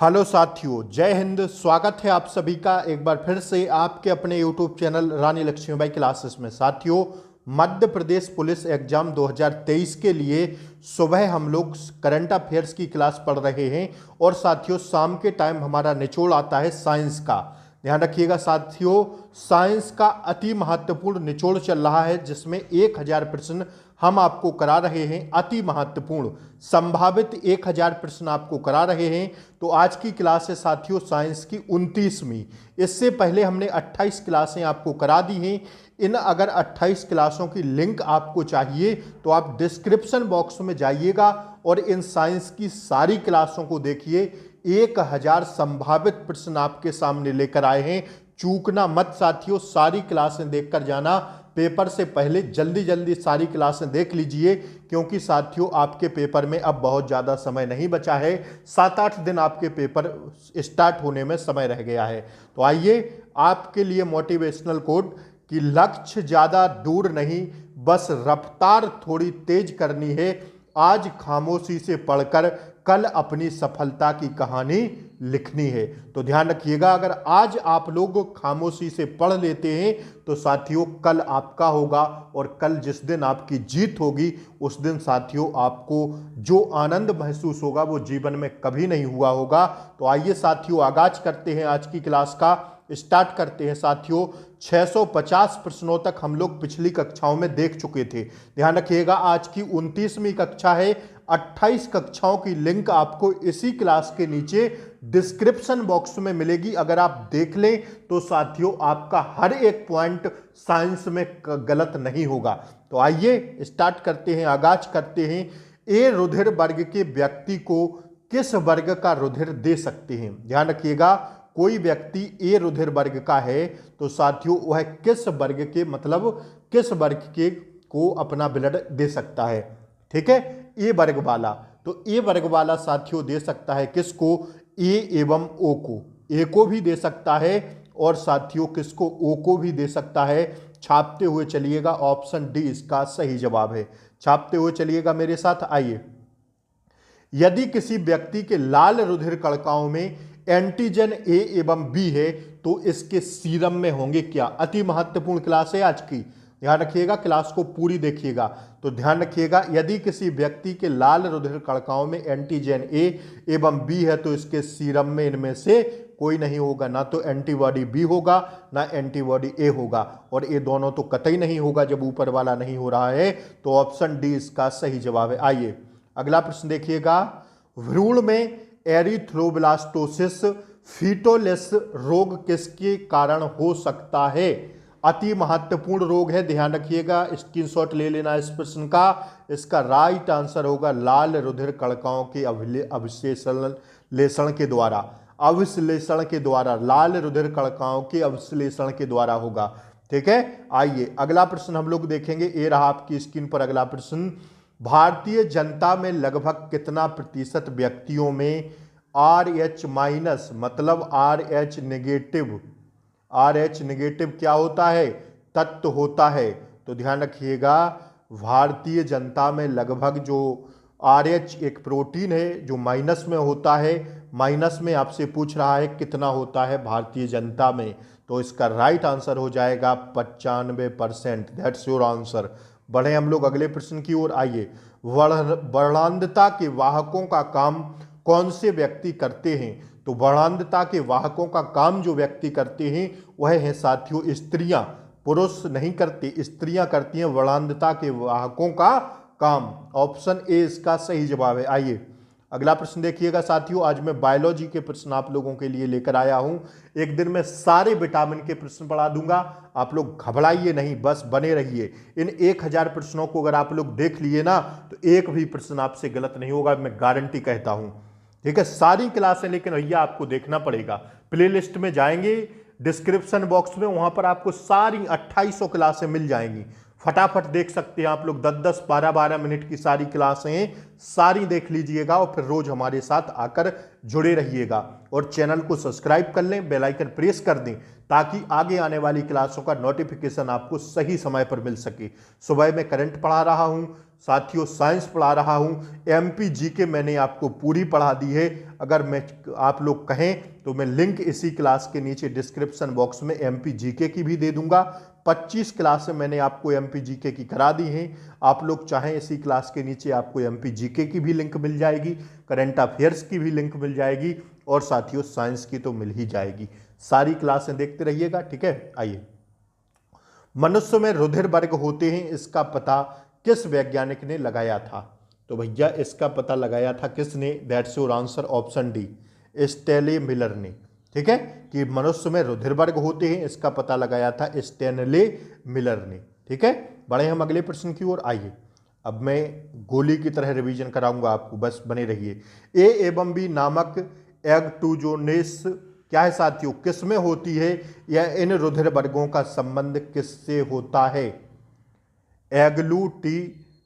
Hello साथियों, जय हिंद। स्वागत है आप सभी का एक बार फिर से आपके अपने यूट्यूब चैनल रानी लक्ष्मीबाई क्लासेस में। साथियों, मध्य प्रदेश पुलिस एग्जाम 2023 के लिए सुबह हम लोग करंट अफेयर्स की क्लास पढ़ रहे हैं और साथियों शाम के टाइम हमारा निचोड़ आता है साइंस का। ध्यान रखिएगा साथियों, साइंस का अति महत्वपूर्ण निचोड़ चल रहा है जिसमें 1000 प्रश्न हम आपको करा रहे हैं। अति महत्वपूर्ण संभावित 1000 प्रश्न आपको करा रहे हैं। तो आज की क्लास है साथियों साइंस की 29वीं। इससे पहले हमने 28 क्लासें आपको करा दी हैं। इन अगर 28 क्लासों की लिंक आपको चाहिए तो आप डिस्क्रिप्शन बॉक्स में जाइएगा और इन साइंस की सारी क्लासों को देखिए। 1000 संभावित प्रश्न आपके सामने लेकर आए हैं। चूकना मत साथियों, सारी क्लासें देखकर जाना। पेपर से पहले जल्दी जल्दी सारी क्लासें देख लीजिए, क्योंकि साथियों आपके पेपर में अब बहुत ज़्यादा समय नहीं बचा है। 7-8 दिन आपके पेपर स्टार्ट होने में समय रह गया है। तो आइए आपके लिए मोटिवेशनल कोट कि लक्ष्य ज़्यादा दूर नहीं, बस रफ्तार थोड़ी तेज करनी है। आज खामोशी से पढ़कर कल अपनी सफलता की कहानी लिखनी है। तो ध्यान रखिएगा, अगर आज आप लोग खामोशी से पढ़ लेते हैं तो साथियों कल आपका होगा, और कल जिस दिन आपकी जीत होगी उस दिन साथियों आपको जो आनंद महसूस होगा वो जीवन में कभी नहीं हुआ होगा। तो आइए साथियों आगाज करते हैं आज की क्लास का। स्टार्ट करते हैं साथियों। 650 प्रश्नों तक हम लोग पिछली कक्षाओं में देख चुके थे। ध्यान रखिएगा, आज की 29वीं कक्षा है। 28 कक्षाओं की लिंक आपको इसी क्लास के नीचे डिस्क्रिप्शन बॉक्स में मिलेगी। अगर आप देख लें तो साथियों आपका हर एक पॉइंट साइंस में गलत नहीं होगा। तो आइए स्टार्ट करते हैं, आगाज करते हैं। ए रुधिर वर्ग के व्यक्ति को किस वर्ग का रुधिर दे सकते हैं? ध्यान रखिएगा, कोई व्यक्ति ए रुधिर वर्ग का है तो साथियों वह किस वर्ग के, मतलब किस वर्ग के को अपना ब्लड दे सकता है। ठीक है, ए वर्ग वाला। तो ए वर्ग वाला साथियों दे सकता है किसको? ए एवं ओ को। ए को भी दे सकता है और साथियों किसको? ओ को भी दे सकता है। छापते हुए चलिएगा, ऑप्शन डी इसका सही जवाब है। छापते हुए चलिएगा मेरे साथ, आइए। यदि किसी व्यक्ति के लाल रुधिर कणिकाओं में एंटीजन ए एवं बी है तो इसके सीरम में होंगे क्या? अति महत्वपूर्ण क्लास है आज की, ध्यान रखिएगा, क्लास को पूरी देखिएगा। तो ध्यान रखिएगा, यदि किसी व्यक्ति के लाल रुधिर कणिकाओं में एंटीजन ए एवं बी है तो इसके सीरम में इनमें से कोई नहीं होगा। ना तो एंटीबॉडी बी होगा ना एंटीबॉडी ए होगा, और ये दोनों तो कतई नहीं होगा जब ऊपर वाला नहीं हो रहा है। तो ऑप्शन डी इसका सही जवाब है। आइए अगला प्रश्न देखिएगा। भ्रूण में एरिथ्रोब्लास्टोसिस फीटोलेस रोग किसके कारण हो सकता है? अति महत्वपूर्ण रोग है, ध्यान रखिएगा, स्क्रीनशॉट ले लेना इस प्रश्न का। इसका राइट आंसर होगा लाल रुधिर कणिकाओं के अविश्लेषण के द्वारा। अविश्लेषण के द्वारा, लाल रुधिर कणिकाओं के अविश्लेषण के द्वारा होगा। ठीक है, आइए अगला प्रश्न हम लोग देखेंगे। ये रहा आपकी स्क्रीन पर अगला प्रश्न। भारतीय जनता में लगभग कितना प्रतिशत व्यक्तियों में RH माइनस, मतलब RH नेगेटिव, RH नेगेटिव क्या होता है? तत्व होता है। तो ध्यान रखिएगा, भारतीय जनता में लगभग जो RH एक प्रोटीन है जो माइनस में होता है। माइनस में आपसे पूछ रहा है कितना होता है भारतीय जनता में, तो इसका राइट आंसर हो जाएगा 95%। That's your answer. बढ़े हम लोग अगले प्रश्न की ओर, आइए। वर्णांधता के वाहकों का काम कौन से व्यक्ति करते हैं? तो वर्णांधता के वाहकों का काम जो व्यक्ति करते हैं वह है साथियों स्त्रियां। पुरुष नहीं करते, स्त्रियां करती हैं वर्णांधता के वाहकों का काम। ऑप्शन ए इसका सही जवाब है। आइए अगला प्रश्न देखिएगा साथियों। आज मैं बायोलॉजी के प्रश्न आप लोगों के लिए लेकर आया हूं। एक दिन में सारे विटामिन के प्रश्न पढ़ा दूंगा, आप लोग घबराइए नहीं, बस बने रहिए। इन 1000 प्रश्नों को अगर आप लोग देख लिए ना तो एक भी प्रश्न आपसे गलत नहीं होगा, मैं गारंटी कहता हूं। ठीक है, सारी क्लासें लेकिन भैया आपको देखना पड़ेगा। प्लेलिस्ट में जाएंगे डिस्क्रिप्शन बॉक्स में, वहां पर आपको सारी 2800 क्लासें मिल जाएंगी। फटाफट देख सकते हैं आप लोग, 10-10, 12-12 मिनट की सारी क्लासें सारी देख लीजिएगा और फिर रोज हमारे साथ आकर जुड़े रहिएगा। और चैनल को सब्सक्राइब कर लें, बेल आइकन प्रेस कर दें ताकि आगे आने वाली क्लासों का नोटिफिकेशन आपको सही समय पर मिल सके। सुबह में करंट पढ़ा रहा हूं साथियों, साइंस पढ़ा रहा हूं, एमपी जीके मैंने आपको पूरी पढ़ा दी है। अगर मैं आप लोग कहें तो मैं लिंक इसी क्लास के नीचे डिस्क्रिप्शन बॉक्स में एमपी जीके की भी दे दूंगा। 25 क्लासें मैंने आपको एमपी जीके की करा दी हैं। आप लोग चाहें इसी क्लास के नीचे आपको एमपी जीके की भी लिंक मिल जाएगी, करंट अफेयर्स की भी लिंक मिल जाएगी और साथियों साइंस की तो मिल ही जाएगी। सारी क्लासें देखते रहिएगा, ठीक है। आइए, मनुष्य में रुधिर वर्ग होते हैं, इसका पता किस वैज्ञानिक ने लगाया था? तो भैया इसका पता लगाया था किसने? That's your answer option D, Stanley Miller ने। ठीक है, कि मनुष्य में रुधिर वर्ग होते हैं, इसका पता लगाया था स्टेनले मिलर ने। ठीक है, बढ़े हम अगले प्रश्न की ओर। आइए, अब मैं गोली की तरह रिवीजन कराऊंगा आपको, बस बने रहिए। ए एवं बी नामक एग्टूजोनेस क्या है साथियों, किसमें होती है या इन रुधिर वर्गों का संबंध किससे होता है? एग्लूटिनोजेंस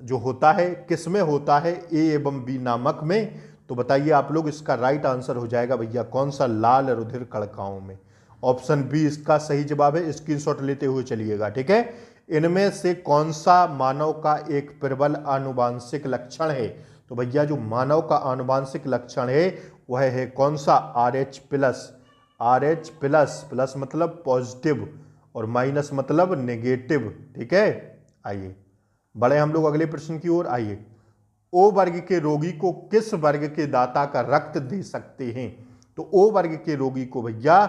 जो होता है किसमें होता है? ए एवं बी नामक में। तो बताइए आप लोग, इसका राइट आंसर हो जाएगा भैया कौन सा? लाल रुधिर कणिकाओं में। ऑप्शन बी इसका सही जवाब है, स्क्रीनशॉट लेते हुए चलिएगा। ठीक है, इनमें से कौन सा मानव का एक प्रबल आनुवांशिक लक्षण है? तो भैया जो मानव का आनुवांशिक लक्षण है वह है कौन सा? RH plus. RH plus, plus मतलब पॉजिटिव और माइनस मतलब नेगेटिव। ठीक है, आइए बढ़े हम लोग अगले प्रश्न की ओर। आइए, ओ वर्ग के रोगी को किस वर्ग के दाता का रक्त दे सकते हैं? तो ओ वर्ग के रोगी को भैया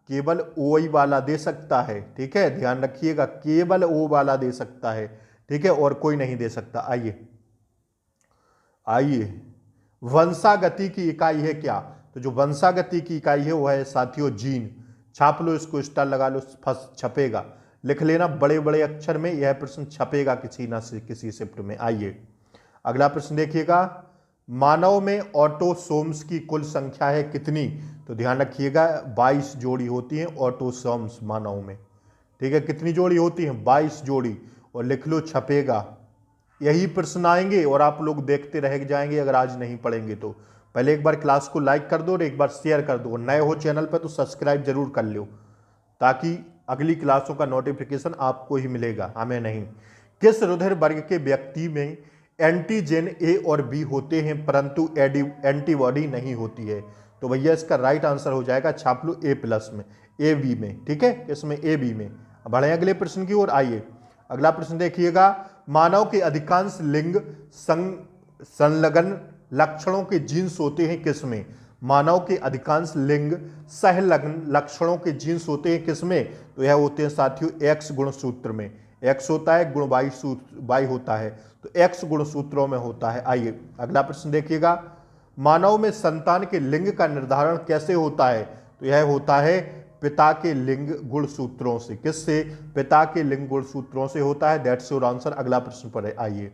केवल ओ ही वाला दे सकता है। ठीक है, ध्यान रखिएगा, केवल ओ वाला दे सकता है। ठीक है, और कोई नहीं दे सकता। आइए आइए, वंशागति की इकाई है क्या? तो जो वंशागति की इकाई है वह है साथियों जीन। छाप लो इसको, स्टार लगा लो, छपेगा, लिख लेना बड़े बड़े अक्षर में, यह प्रश्न छपेगा किसी ना किसी शिफ्ट में। आइए अगला प्रश्न देखिएगा, मानव में ऑटोसोम्स की कुल संख्या है कितनी? तो ध्यान रखिएगा 22 जोड़ी होती हैं ऑटोसोम्स मानव में। ठीक है, कितनी जोड़ी होती हैं? 22 जोड़ी, और लिख लो, छपेगा। यही प्रश्न आएंगे और आप लोग देखते रह जाएंगे अगर आज नहीं पढ़ेंगे तो। पहले एक बार क्लास को लाइक कर दो और एक बार शेयर कर दो, नए हो चैनल पर तो सब्सक्राइब जरूर कर लो ताकि अगली क्लासों का नोटिफिकेशन आपको ही मिलेगा, हमें नहीं। किस रुधिर वर्ग के व्यक्ति में एंटीजन ए और बी होते हैं परंतु एंटीबॉडी नहीं होती है? तो भैया इसका राइट आंसर हो जाएगा, छाप लो, ए प्लस में, ए बी में। ठीक है, इसमें ए बी में। बढ़े अगले प्रश्न की ओर। आइए अगला प्रश्न देखिएगा, मानव के अधिकांश लिंग संलग्न लक्षणों के जीन्स होते हैं किसमें? मानव के अधिकांश लिंग सहलग्न लक्षणों के जीन्स होते हैं किसमें? तो यह होते हैं साथियों एक्स गुणसूत्र में। एक्स होता है, गुण वाई होता है, तो एक्स गुणसूत्रों में होता है। आइए अगला प्रश्न देखिएगा, मानव में संतान के लिंग का निर्धारण कैसे होता है? तो यह होता है पिता के लिंग गुणसूत्रों से। किससे? पिता के लिंग गुणसूत्रों से होता है। That's your answer. अगला प्रश्न पर है। आइए,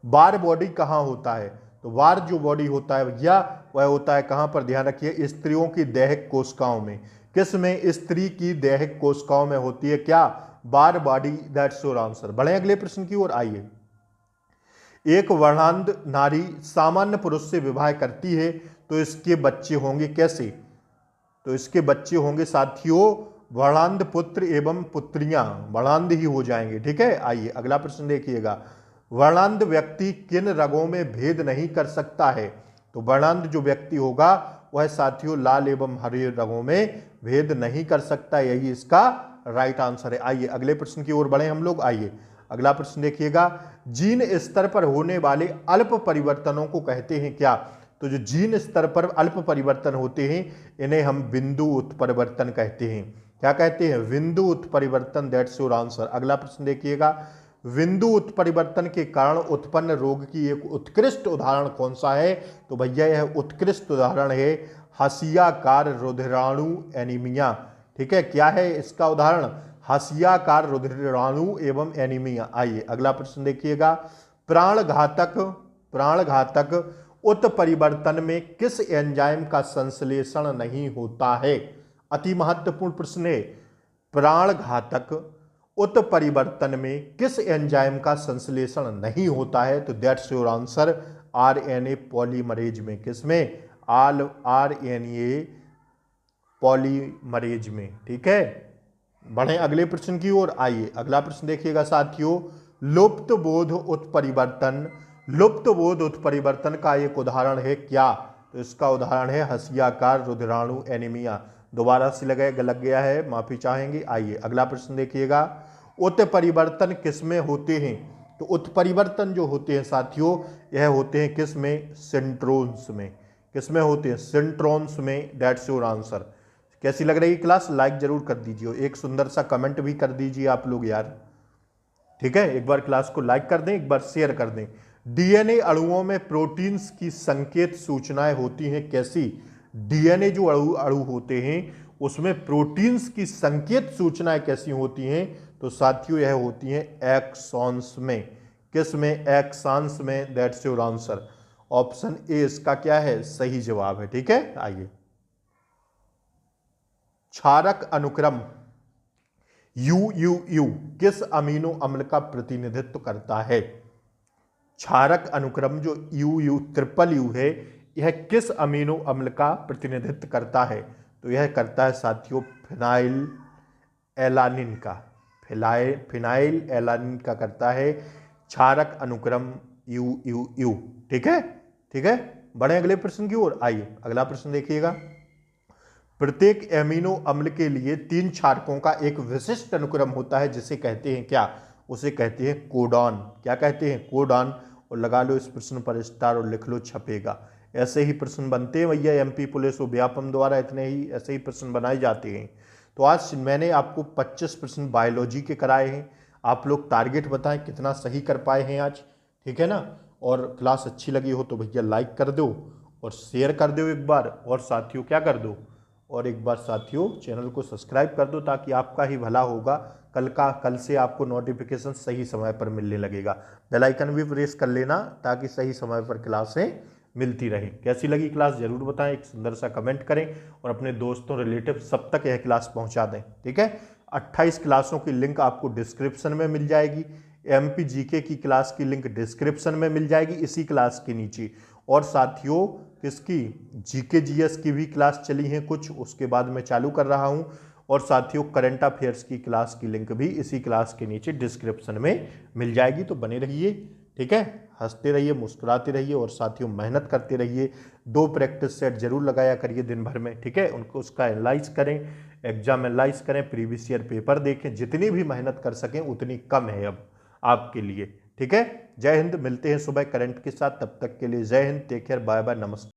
वार बॉडी कहाँ होता है? तो वार जो बॉडी होता है भैया वह होता है कहाँ पर? ध्यान रखिए, स्त्रियों की दैहिक कोशिकाओं में। किस में? स्त्री की दैहिक कोशिकाओं में होती है क्या? वार बॉडी। That's your answer. बढ़े अगले प्रश्न की ओर। आइए, एक वर्णांध नारी सामान्य पुरुष से विवाह करती है तो इसके बच्चे होंगे कैसे? तो इसके बच्चे होंगे साथियों वर्णांध पुत्र एवं पुत्रियां, वर्णांध ही हो जाएंगे। ठीक है, आइए अगला प्रश्न देखिएगा, वर्णांध व्यक्ति किन रगों में भेद नहीं कर सकता है? तो वर्णांध जो व्यक्ति होगा वह साथियों लाल एवं हरे रगों में भेद नहीं कर सकता, यही इसका राइट आंसर है। आइए अगले प्रश्न की ओर बढ़े हम लोग। आइए अगला प्रश्न देखिएगा, जीन स्तर पर होने वाले अल्प परिवर्तनों को कहते हैं क्या? तो जो जीन स्तर पर अल्प परिवर्तन होते हैं इन्हें हम बिंदु उत्परिवर्तन कहते हैं। क्या कहते हैं? बिंदु उत्परिवर्तन। That's your answer. अगला प्रश्न देखिएगा, बिंदु उत्परिवर्तन के कारण उत्पन्न रोग की एक उत्कृष्ट उदाहरण कौन सा है? तो भैया यह उत्कृष्ट उदाहरण है हसियाकार रुधिराणु एनीमिया। ठीक है, क्या है इसका उदाहरण? हसियाकार रुधिराणु एवं एनीमिया। आइए अगला प्रश्न देखिएगा, प्राणघातक उत्परिवर्तन में किस एंजाइम का संश्लेषण नहीं होता है? अति महत्वपूर्ण प्रश्न है। प्राणघातक उत्परिवर्तन में किस एंजाइम का संश्लेषण नहीं होता है? तो that's your answer, RNA polymerase में। किसमें? आरएनए पॉलीमरेज में। ठीक है, बढ़े अगले प्रश्न की ओर। आइए अगला प्रश्न देखिएगा साथियों। लुप्त बोध उत्परिवर्तन, लुप्त बोध उत्परिवर्तन का एक उदाहरण है क्या? तो इसका उदाहरण है हसियाकार रुधिराणु एनीमिया। दोबारा से लग गया है, माफी चाहेंगे। आइए अगला प्रश्न देखिएगा। उत्परिवर्तन किसमें होते हैं? तो उत्परिवर्तन जो होते हैं साथियों, यह होते हैं किसमें? सेंट्रोन्स में। किसमें होते हैं? सेंट्रोन्स में। That's your answer. कैसी लग रही क्लास? लाइक जरूर कर दीजिए, एक सुंदर सा कमेंट भी कर दीजिए आप लोग यार। ठीक है, एक बार क्लास को लाइक कर दें, एक बार शेयर कर दें। डीएनए अणुओं में प्रोटीन्स की संकेत सूचनाएं होती हैं कैसी? डीएनए जो अणु होते हैं उसमें प्रोटीन्स की संकेत सूचनाएं कैसी होती हैं? तो साथियों यह होती हैं एक्सॉन्स में। किस में? एक्सॉन्स में। That's your answer. Option A इसका क्या है? सही जवाब है। ठीक है, आइए। क्षारक अनुक्रम UUU किस अमीनो अम्ल का प्रतिनिधित्व करता है? क्षारक अनुक्रम जो UU है, यह किस अमीनो अम्ल का प्रतिनिधित्व करता है? तो यह करता है साथियों फिनाइल एलानिन का। फिनाइल एलानिन का करता है क्षारक अनुक्रम UUU। ठीक है, ठीक है, बढ़े अगले प्रश्न की ओर। आइए अगला प्रश्न देखिएगा। प्रत्येक एमिनो अम्ल के लिए 3 क्षारकों का एक विशिष्ट अनुक्रम होता है, जिसे कहते हैं क्या? उसे कहते हैं कोडॉन। क्या कहते हैं? कोडॉन। और लगा लो इस प्रश्न पर स्टार और लिख लो छपेगा। ऐसे ही प्रश्न बनते हैं भैया, एमपी पुलिस और व्यापम द्वारा इतने ही ऐसे ही प्रश्न बनाए जाते हैं। तो आज मैंने आपको 25 प्रश्न बायोलॉजी के कराए हैं। आप लोग टारगेट बताएं कितना सही कर पाए हैं आज। ठीक है ना? और क्लास अच्छी लगी हो तो भैया लाइक कर दो और शेयर कर दो एक बार, और साथियों क्या कर दो, और एक बार साथियों चैनल को सब्सक्राइब कर दो, ताकि आपका ही भला होगा। कल से आपको नोटिफिकेशन सही समय पर मिलने लगेगा। बेल आइकन भी प्रेस कर लेना ताकि सही समय पर क्लासें मिलती रहे। कैसी लगी क्लास जरूर बताएं, एक सुंदर सा कमेंट करें और अपने दोस्तों रिलेटिव सब तक यह क्लास पहुंचा दें। ठीक है, 28 क्लासों की लिंक आपको डिस्क्रिप्शन में मिल जाएगी। एमपी जीके की क्लास की लिंक डिस्क्रिप्शन में मिल जाएगी इसी क्लास के नीचे। और साथियों किसकी? जीके जीएस की भी क्लास चली हैं कुछ, उसके बाद मैं चालू कर रहा हूं। और साथियों करंट अफेयर्स की क्लास की लिंक भी इसी क्लास के नीचे डिस्क्रिप्शन में मिल जाएगी। तो बने रहिए, ठीक है, हंसते रहिए, मुस्कुराते रहिए, और साथियों मेहनत करते रहिए। 2 प्रैक्टिस सेट जरूर लगाया करिए दिन भर में। ठीक है, उनको उसका एनालाइज करें, एग्जाम एनालाइज करें, प्रीवियस ईयर पेपर देखें। जितनी भी मेहनत कर सकें उतनी कम है अब आपके लिए। ठीक है, जय हिंद। मिलते हैं सुबह करंट के साथ, तब तक के लिए जय हिंद, टेक केयर, बाय बाय, नमस्ते।